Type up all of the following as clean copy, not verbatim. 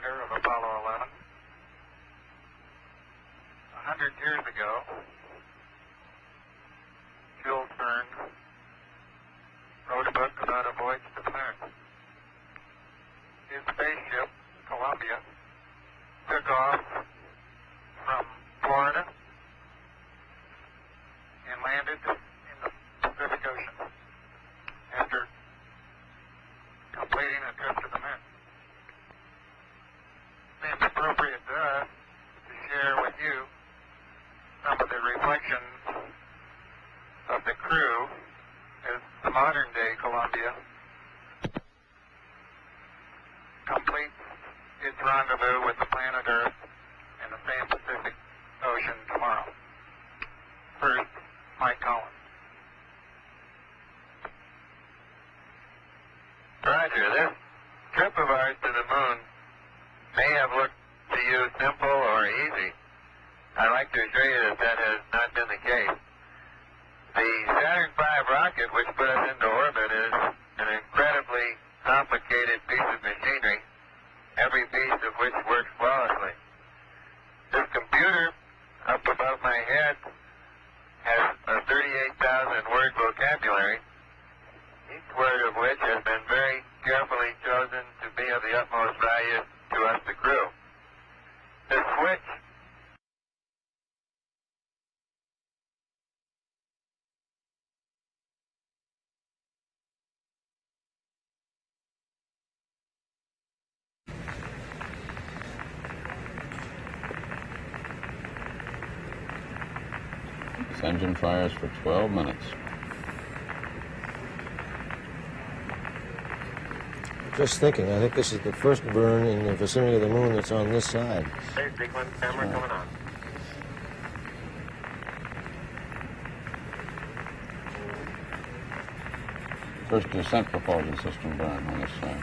lander of Apollo 11. 100 years ago, Jules Verne wrote a book about a voyage to the moon. His spaceship, Columbia, took off from Florida and landed in the Pacific Ocean after completing a trip to the moon. Seems appropriate to us to share with you some of the reflections of the crew as the modern-day Columbia completes its rendezvous with the planet Earth in the same Pacific Ocean tomorrow. First, Mike Collins. Roger, this trip of ours to the moon may have looked to you simple or easy. I'd like to assure you that that has not been the case. The Saturn V rocket, which put us into orbit, is an incredibly complicated piece of machinery, every piece of which works flawlessly. This computer up above my head has a 38,000-word vocabulary, each word of which has been very carefully chosen to be of the utmost value to us, the crew. The switch This engine fires for 12 minutes. Just thinking, I think this is the first burn in the vicinity of the moon that's on this side. Hey, sequence camera coming on. First descent propulsion system burn on this side.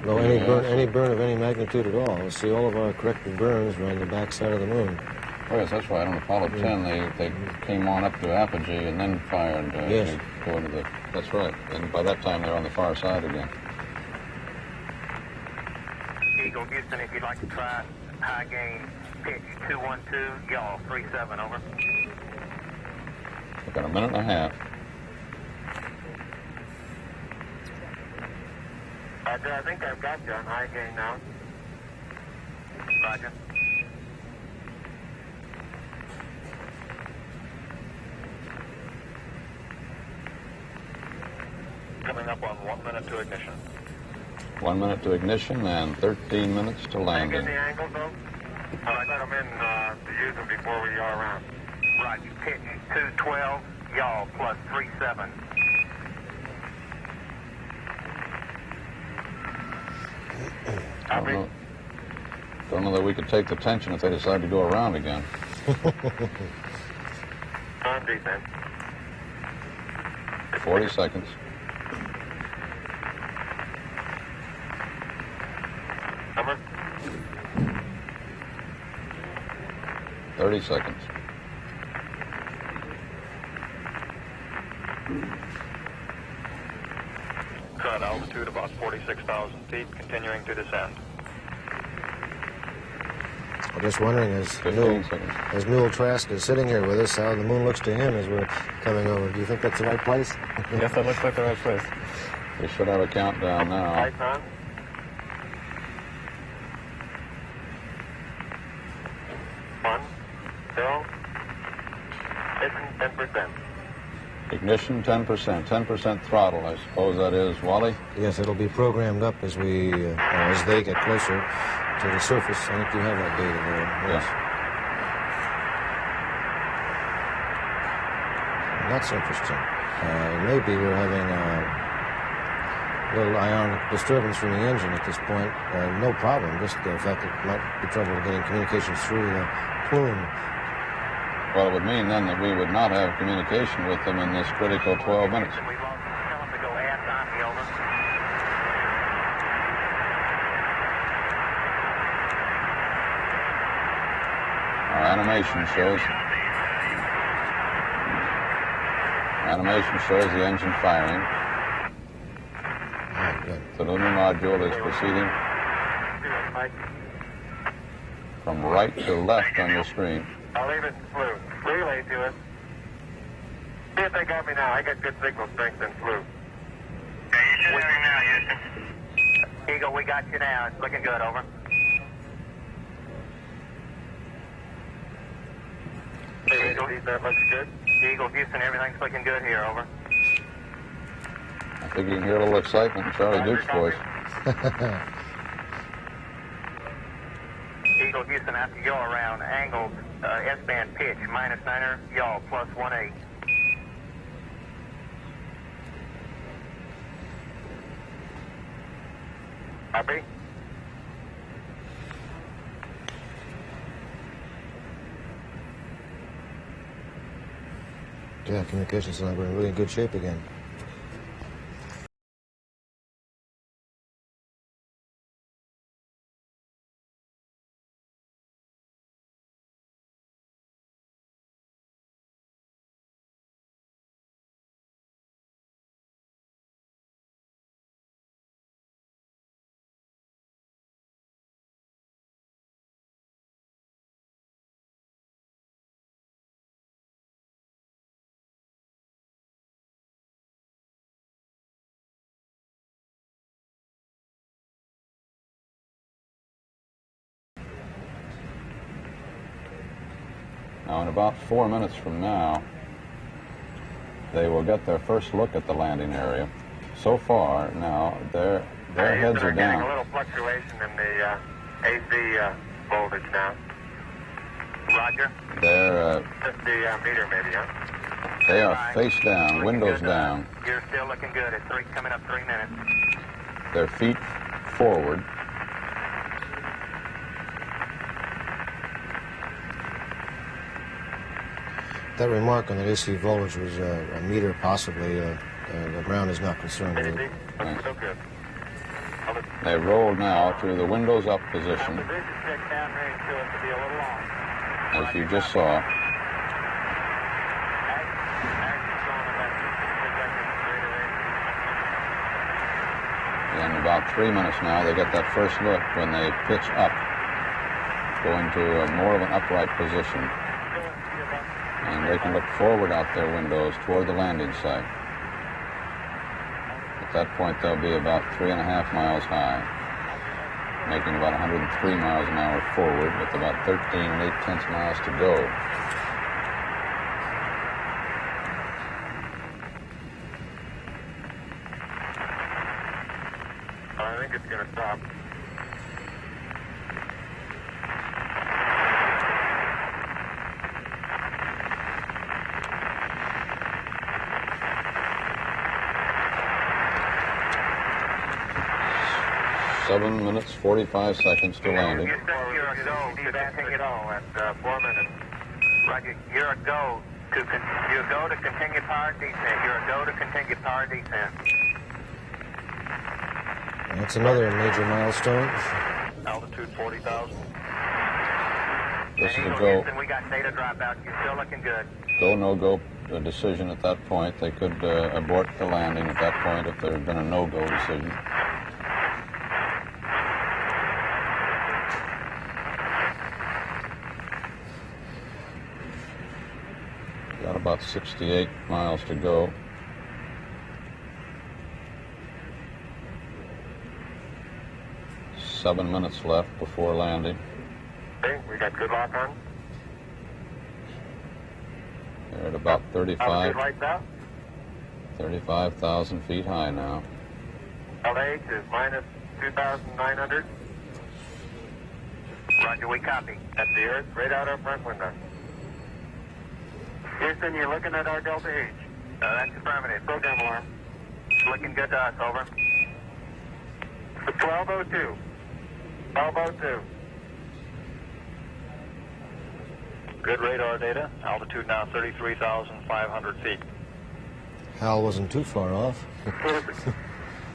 No, any burn of any magnitude at all. You'll see all of our corrected burns are on the back side of the moon. Oh, yes, that's right. On Apollo 10, they came on up to apogee and then fired Yes. to go into the... That's right. And by that time, they're on the far side again. Eagle Houston, if you'd like to try high gain pitch 212, y'all 37, over. We've got a minute and a half. Roger, I think I've got you on high gain now. Roger. Coming up on 1 minute to ignition. 1 minute to ignition and 13 minutes to Can I landing. get the angle, though? I let them in to use them before we are around. Roger, pitch 212, y'all plus 37. Don't know that we could take the tension if they decide to go around again. On defense. 40 seconds. Number? 30 seconds. Current altitude about 46,000 feet, continuing to descend. I'm just wondering, 15 seconds. as Newell Trask is sitting here with us, how the moon looks to him as we're coming over. Do you think that's the right place? Yes, that looks like the right place. We should have a countdown now. Lights on. One, zero. Ignition 10%. Ignition 10%. 10% throttle, I suppose that is, Wally? Yes, it'll be programmed up as as they get closer to the surface. I think you have that data there. Yes. And that's interesting. Maybe we're having a little ionic disturbance from the engine at this point. No problem, just the fact that it might be trouble getting communications through the plume. Well, it would mean then that we would not have communication with them in this critical 12 minutes. We lost. Tell them to go aft on me, over. Our animation shows the engine firing. Ah, good. The lunar module is proceeding. us, Mike. From right to left on your screen. I'll leave it in flu. Relay to us. See if they got me now. I got good signal strength in flu. Okay, you should have me now, Houston. Eagle, we got you now. It's looking good, over. Hey, Eagle, that looks good. Eagle, Houston, everything's looking good here, over. I think you can hear a little excitement in Charlie Duke's voice. Eagle, Houston, after yaw around, angled, S-band pitch, -9er, yaw, +18. Copy. Yeah, communications are in really good shape again. Now, in about 4 minutes from now, they will get their first look at the landing area. So far, now, their heads are Getting a down. little fluctuation in the AC voltage now. Roger. They're, 50 meter maybe, huh? they are face down, windows down, You're still looking good. It's coming up 3 minutes. their feet forward. That remark on that AC voltage was a meter possibly. The ground is not concerned with it. Yes. Still good. They roll now to the windows up position, The vision check downrange to us to be a little long. as you just saw. In about 3 minutes now, they get that first look when they pitch up, going to more of an upright position. And they can look forward out their windows toward the landing site. At that point, they'll be about 3.5 miles high, making about 103 miles an hour forward with about 13 8/10 miles to go. I think it's going to stop. Seven minutes, 45 seconds to landing. You're a go to continue it all at 4 minutes. Roger, you're a go to continue power descent. You're a go to continue power descent. That's another major milestone. Altitude 40,000. This is a Eagle go, Houston, we got data dropout. You're still looking good. no-go decision at that point. They could abort the landing at that point if there had been a no-go decision. Got about 68 miles to go. Seven minutes left before landing. Okay, we got good lock on. They're at about Altitude lights out. 35,000 feet high now. LH is minus 2,900. Roger, we copy. At the earth, right out our front window. Houston, you're looking at our Delta H. That's affirmative. Program alarm. Looking good to us, over. 1202. 1202. Good radar data. Altitude now 33,500 feet. Hal wasn't too far off.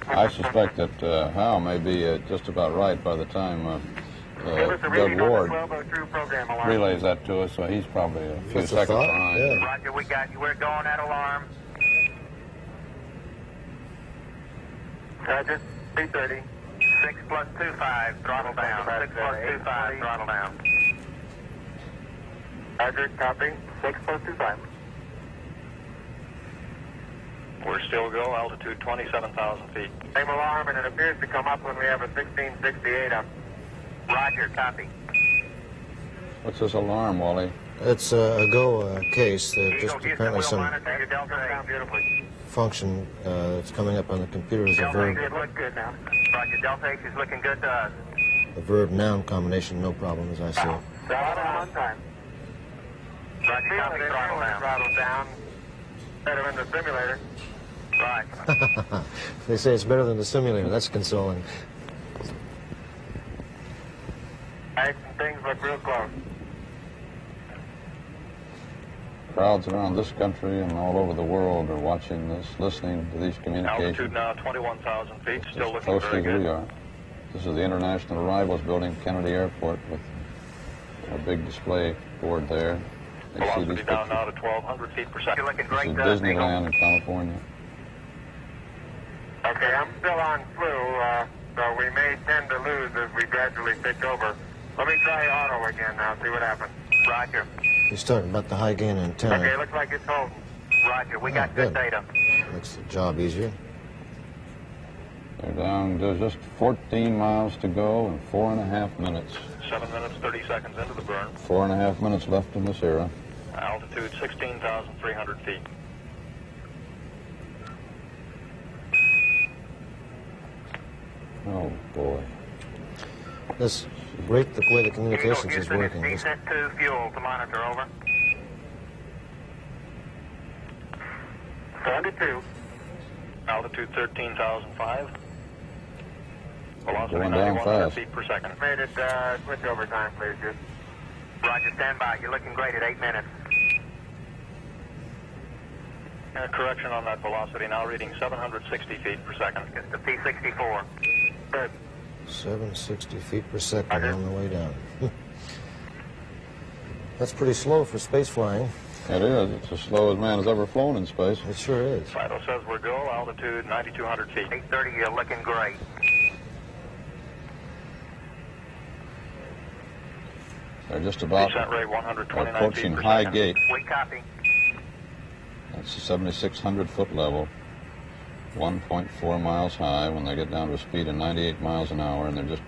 I suspect that Hal may be just about right by the time Give us a Doug reading on the Ward 1202 program alarm. relays that to us, so he's probably a few That's a seconds thought, behind. yeah. Roger, we got you. We're going at alarm. Roger, 330. 6 plus 25, throttle down. 6 plus 25, throttle down. Roger, copy. 6 plus 25. We're still go, altitude 27,000 feet. Same alarm, and it appears to come up when we have a 1668 up. Roger, copy. What's this alarm, Wally? It's a go case. Just Houston, apparently we'll some monitor your Delta down beautifully. function that's coming up on the computer as a Delta verb. H look good now. Roger, Delta H is looking good to us. The verb-noun combination, no problem as I see it. Throttle down on time. Roger, copy, throttle down. Throttle down. Better in the simulator. Right. They say it's better than the simulator. That's consoling. Eggs and things look real close. Crowds around this country and all over the world are watching this, listening to these communications. Altitude now 21,000 feet, still As looking close very as good. we are. This is the International Arrivals Building, Kennedy Airport, with a big display board there. They see Velocity these down pictures. now to 1,200 feet per second. You're looking This is great, Disneyland in California. Okay, I'm still on flu, so we may tend to lose as we gradually pitch over. Let me try auto again now, see what happens. Roger. You're starting about the high gain antenna. Okay, looks like it's holding. Roger, we Oh, got good good. data. Makes the job easier. They're down to just 14 miles to go and 4.5 minutes. 7 minutes, 30 seconds into the burn. 4.5 minutes left in this era. Altitude 16,300 feet. Oh, boy. This great the way the communications is Houston, working. it's This, descent to fuel to monitor, over. 72. Altitude 13,005. Velocity Going down 9,100 fast. feet per second. Made it switch over time, please, Houston. Roger, stand by. You're looking great at 8 minutes. Correction on that velocity, now reading 760 feet per second. It's the P-64. Good. 760 feet per second on the way down. That's pretty slow for space flying. It is. It's as slow as man has ever flown in space. It sure is. Vital says we're go, altitude 9,200 feet. 830, you're looking great. They're just about Descent rate 129 approaching feet per high second. gate. We copy. That's the 7,600 foot level. 1.4 miles high when they get down to a speed of 98 miles an hour, and they're just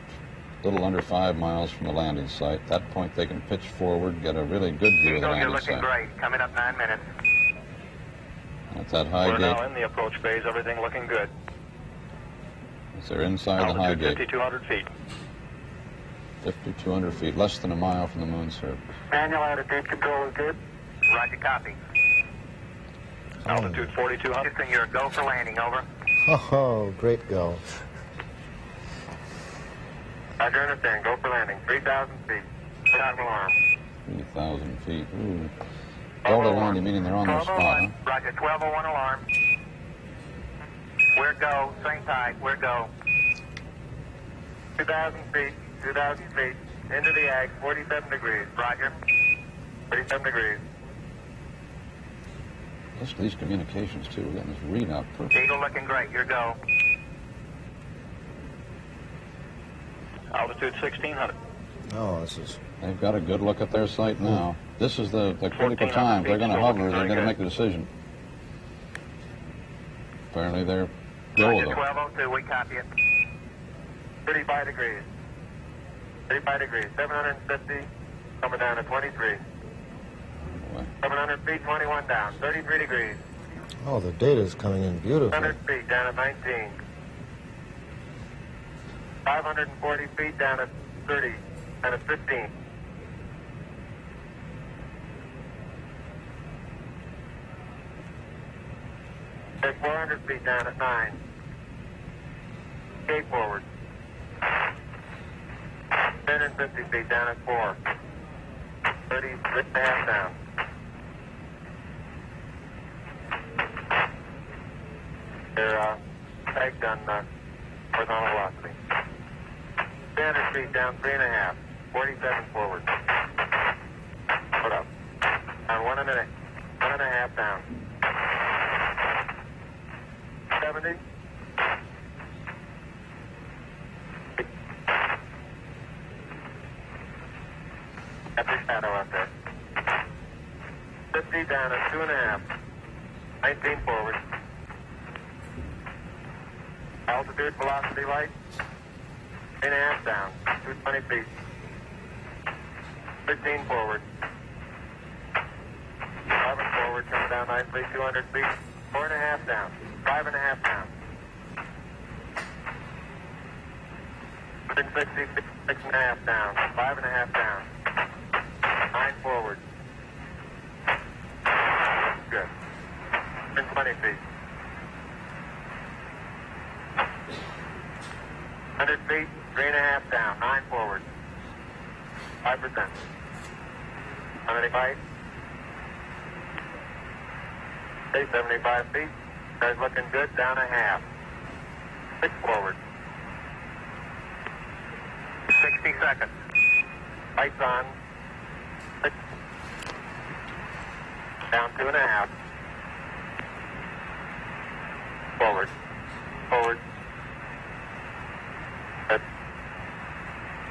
a little under 5 miles from the landing site. At that point, they can pitch forward, get a really good view of the Eagle, you're landing looking site. great. Coming up 9 minutes. At that high We're gate, now in the approach phase. Everything looking good. as they're inside the high Altitude gate, 5,200 feet. 5,200 feet, less than a mile from the moon surface. Manual attitude control is good. Roger, copy. Altitude 4,200. Houston, you're a go for landing, over. Oh, great go. Roger, understand. Go for landing. 3,000 feet. Put out an alarm. 3,000 feet. Ooh. Delta landing, meaning they're on their spot, huh? Roger, 1201 alarm. We're go. Same tide. We're go. 2,000 feet. 2,000 feet. Into the ag. 47 degrees. Roger. 47 degrees. Listen to these communications, too. We're getting this readout perfect. Eagle looking great. You're go. Altitude 1,600. Oh, this is... They've got a good look at their site now. This is the critical 1,400 time. They're going to feet, hover. still They're going to looking make the decision. Apparently, they're go, Roger, though. 1202. We copy it. 35 degrees. 35 degrees. 750. Coming down to 23. 700 feet, 21 down. 33 degrees. Oh, the data is coming in beautifully. 100 feet down at 19. 540 feet down at 30. Down at 15. Take 400 feet down at 9. Skate forward. 150 feet down at 4. 36 and a half down. They're pegged on horizontal velocity. 300 feet down, 3.5. 47 forward. Put up. Down 1.5 down. 70. shadow up there. 50 down at 2.5. 19 forward. Altitude, velocity, light. 8.5 down. 220 feet. 15 forward. 11 forward, coming down nicely. 200 feet. 4.5 down. 5.5 down. 160 feet. 6.5 down. 5.5 down. 9 forward. Good. 120 feet. 100 feet, 3.5 down, 9 forward. 5%. How many feet? Okay, 75 feet. Guys looking good, down a half. 6 forward. 60 seconds. Lights on. 6. Down 2.5. Forward. Forward.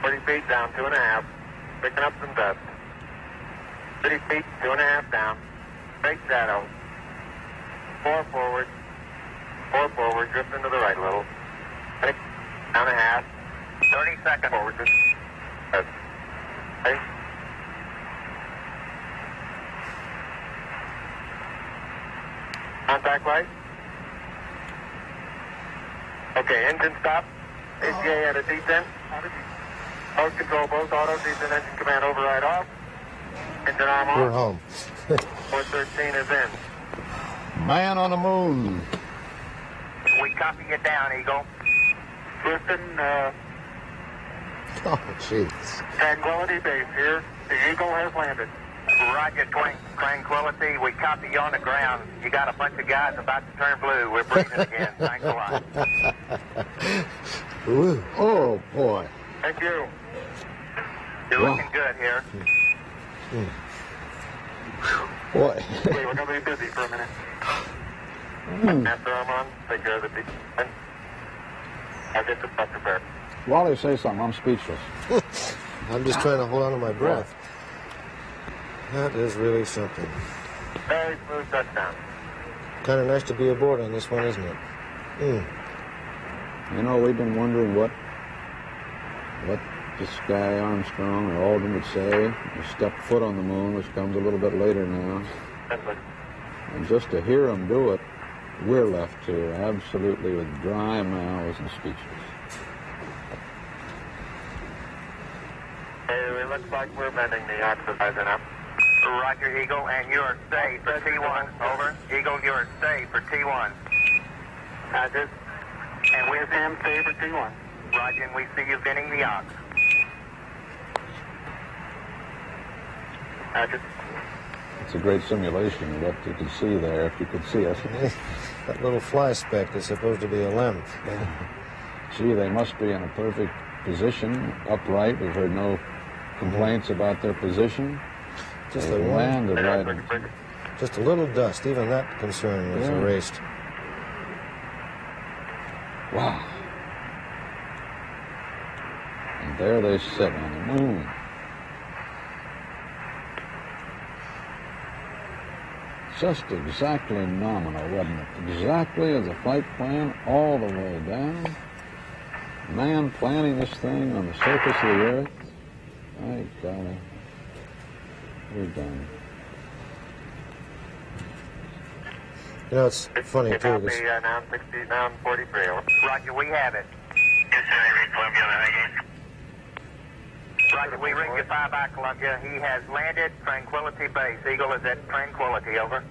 40 feet down, 2.5. Picking up some dust. 30 feet, 2.5 down. Straight shadow. 4 forward. 4 forward, drifting to the right a little. 6, down a half. 30 seconds. Forward, just. Okay. Contact light. Okay, engine stop. ACA at a descent. Mode control, both auto, descent, engine command override off. Engine arm off. We're home. 413 is in. Man on the moon. We copy you down, Eagle. Houston, Oh, jeez. Tranquility Base here. The Eagle has landed. Roger, Tranquility. We copy you on the ground. You got a bunch of guys about to turn blue. We're breathing again. Thanks a lot. Ooh. Oh, boy. Thank you. You're Wow. looking good here. Boy. Okay, we're going to be busy for a minute. Master arm on. Take care of the descent. I'll get the stuff prepared. Wally, say something. I'm speechless. I'm just trying to hold on to my breath. That is really something. Very smooth touchdown. Kind of nice to be aboard on this one, isn't it? You know, we've been wondering what this guy Armstrong or Aldrin would say. He stepped foot on the moon, which comes a little bit later now. And just to hear him do it, we're left to absolutely with dry mouths and speechless. Hey, it looks like we're bending the oxidizing up. Roger, Eagle, and you're safe for T1. Over. Eagle, you're safe for T1. Roger. And we're him safe for T1. Roger, and we see you bending the ox. Roger. It's a great simulation of what you can see there, if you could see us. That little fly speck is supposed to be a limb. Gee, they must be in a perfect position, upright. We've heard no complaints about their position. Just They a landed right. Just a little dust. Even that concern was Yeah. erased. Wow. And there they sit on the moon. Just exactly nominal, wasn't it? Exactly as a flight plan all the way down. Man planning this thing on the surface of the earth. My golly. We're done. You know, it's funny, too. Copy, This, now 60, now 43. Roger, we have it. Yes, sir. I read Columbia again. Roger, we ring you 5 by Columbia. He has landed Tranquility Base. Eagle is at Tranquility, over.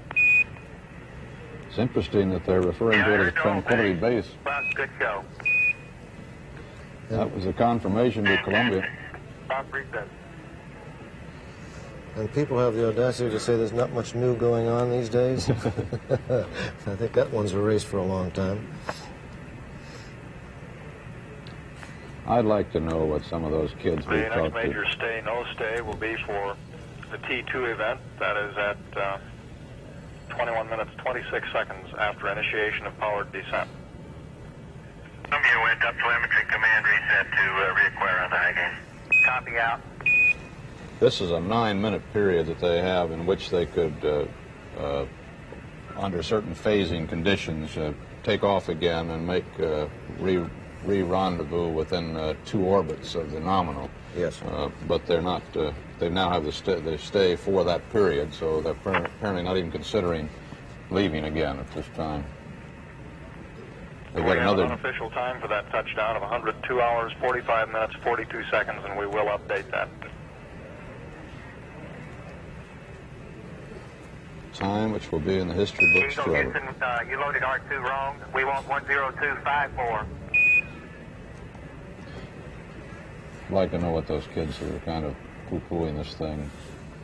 It's interesting that they're referring to it as Tranquility Base. Well, good show. That was a confirmation to Columbia. Stop reset. and people have the audacity to say there's not much new going on these days. I think that one's erased for a long time. I'd like to know what some of those kids we The next talked major to. stay, no stay, will be for the T2 event. That is at 21 minutes, 26 seconds after initiation of powered descent. Columbia went up telemetry command reset to reacquire on the high gain. Copy out. This is a 9-minute period that they have in which they could, under certain phasing conditions, take off again and make re-rendezvous within 2 orbits of the nominal. Yes. But they're not. They now have the stay for that period, so they're apparently not even considering leaving again at this time. They've got We have another. an unofficial time for that touchdown of 102 hours, 45 minutes, 42 seconds, and we will update that. Time which will be in the history books Eagle forever. Houston, you loaded R2 wrong. We want 10254. I'd like to know what those kids who are kind of poo-pooing this thing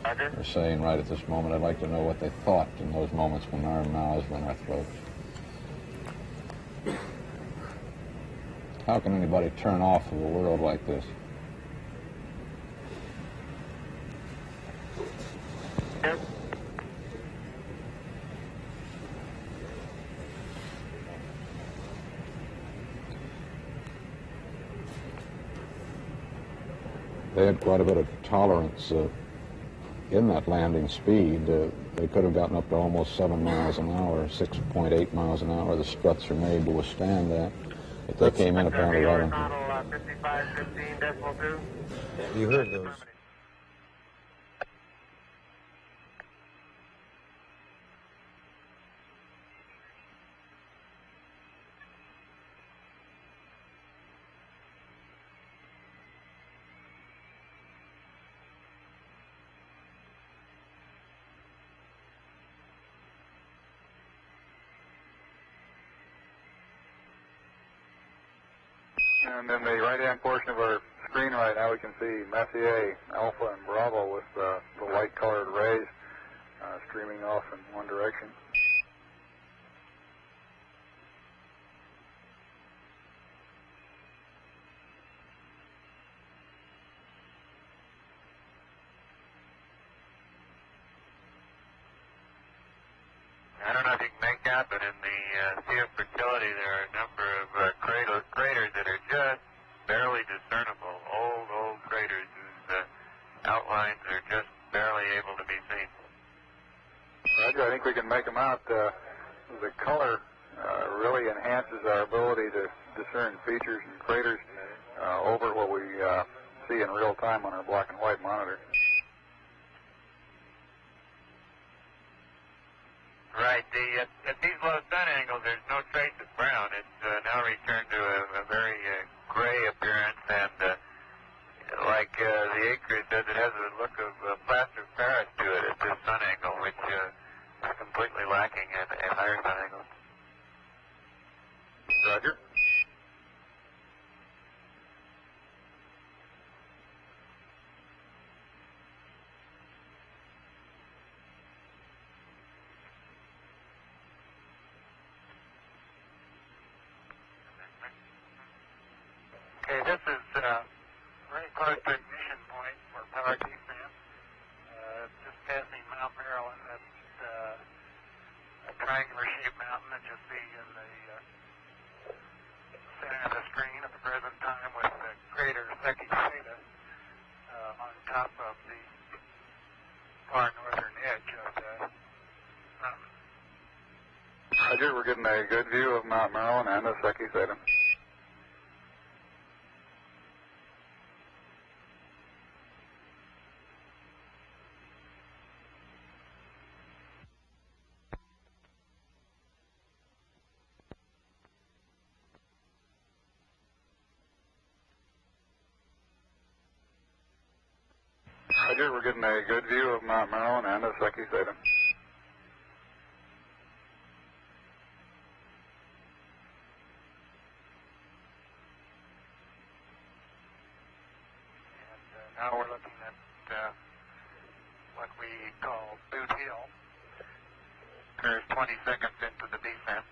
Roger. are saying right at this moment. I'd like to know what they thought in those moments when our mouths were in our throats. How can anybody turn off of a world like this? Yep. They had quite a bit of tolerance in that landing speed. They could have gotten up to almost 7 miles an hour, 6.8 miles an hour. The struts are made to withstand that. But they came in apparently right on. 5515.2. You heard those. And in the right-hand portion of our screen right now, we can see Messier, Alpha, and Bravo with the light-colored rays streaming off in one direction. I don't know if you can make out, but in the Sea of Fertility, there are a number of craters that are just barely discernible. Old craters whose outlines are just barely able to be seen. Roger, I think we can make them out. The color really enhances our ability to discern features and craters over what we see in real time on our black and white monitor. Right. At these low sun angles, there's no trace of brown. It's now returned to a very gray appearance, and like the acreage does, it has a look of plaster of Paris to it at this sun angle, which is completely lacking at higher sun angles. Roger. Okay, this is very close to ignition point for power defense. Just passing Mount Maryland. That's a triangular-shaped mountain that you see in the center of the screen at the present time, with the crater Secchi Theta on top of the far northern edge of the mountain. Roger, we're getting a good view of Mount Maryland and the Secchi Theta. Roger, we're getting a good view of Mount Maryland and the Secchi Theta. And now we're looking at what we call Boot Hill. Occurs 20 seconds into the descent.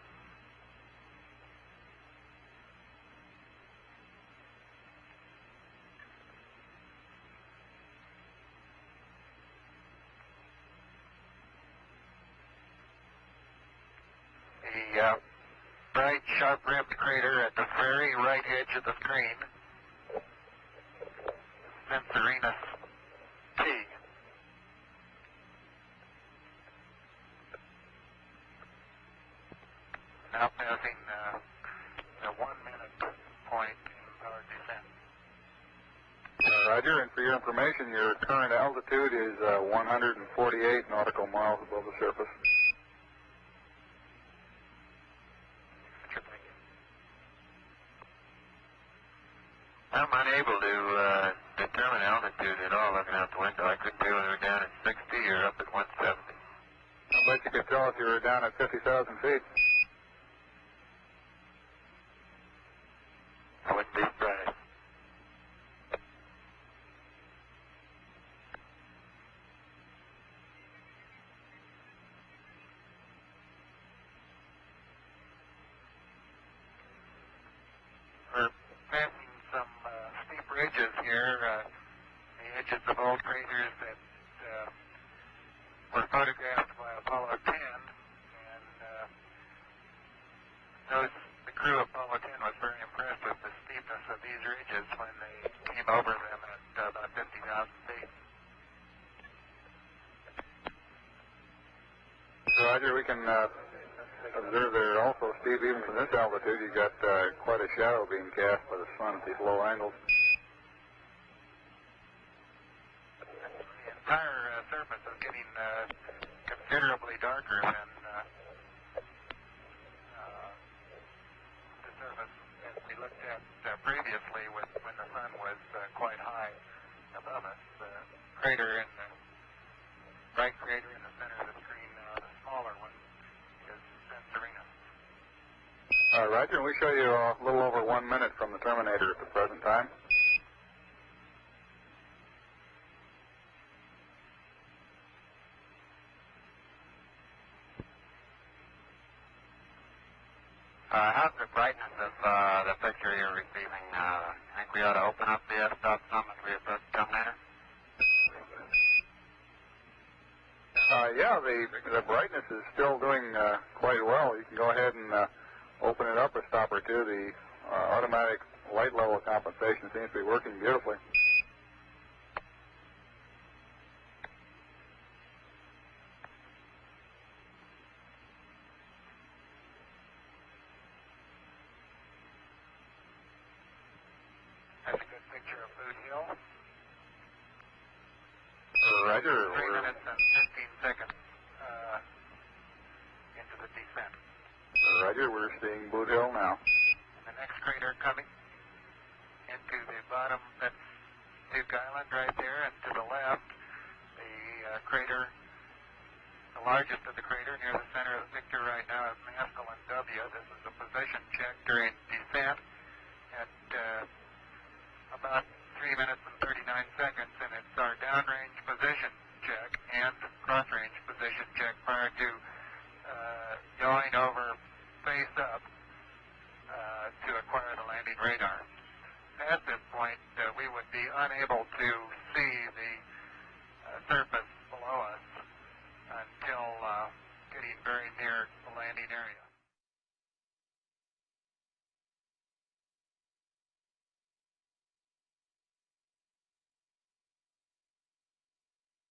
The bright, sharp-ribbed crater at the very right edge of the screen, Censorinus T. Roger, and for your information, your current altitude is 148 nautical miles above the surface. I'm unable to determine altitude at all looking out the window. I couldn't tell whether we're down at 60 or up at 170. I bet you could tell if you were down at 50,000 feet. I wouldn't be surprised. We're passing some steep ridges here, the edges of old craters that were photographed by Apollo 10, and notice the crew of Apollo 10 was very impressed with the steepness of these ridges when they came over them at about 50,000 feet. So, Roger, we can observe there also, Steve, even from this altitude, you got quite a shadow being cast by the sun at these low angles. The entire surface is getting considerably darker than the surface as we looked at previously when the sun was quite high above us. The crater in the bright crater in the center of the screen now, the smaller one, is Sensorina. Roger, we show you a little over 1 minute from the terminator at the present time. How's the brightness of the picture you're receiving? I think we ought to open up the f-stop some as we approach the terminator. Yeah, the brightness is still doing quite well. You can go ahead and open it up a stop or two. The automatic light level compensation seems to be working beautifully. That's a good picture of Boot Hill. Roger. 3 minutes and 15 seconds into the descent. Roger, we're seeing Boot Hill now. The next crater coming into the bottom, that's Duke Island right there, and to the left, the crater, the largest of the crater near the center of the picture right now is Maskelyne W. This is a position check during descent at about 3 minutes and 39 seconds, and it's our downrange position check and cross-range position check prior to yawing over face up to acquire the landing radar. At this point, we would be unable to see the surface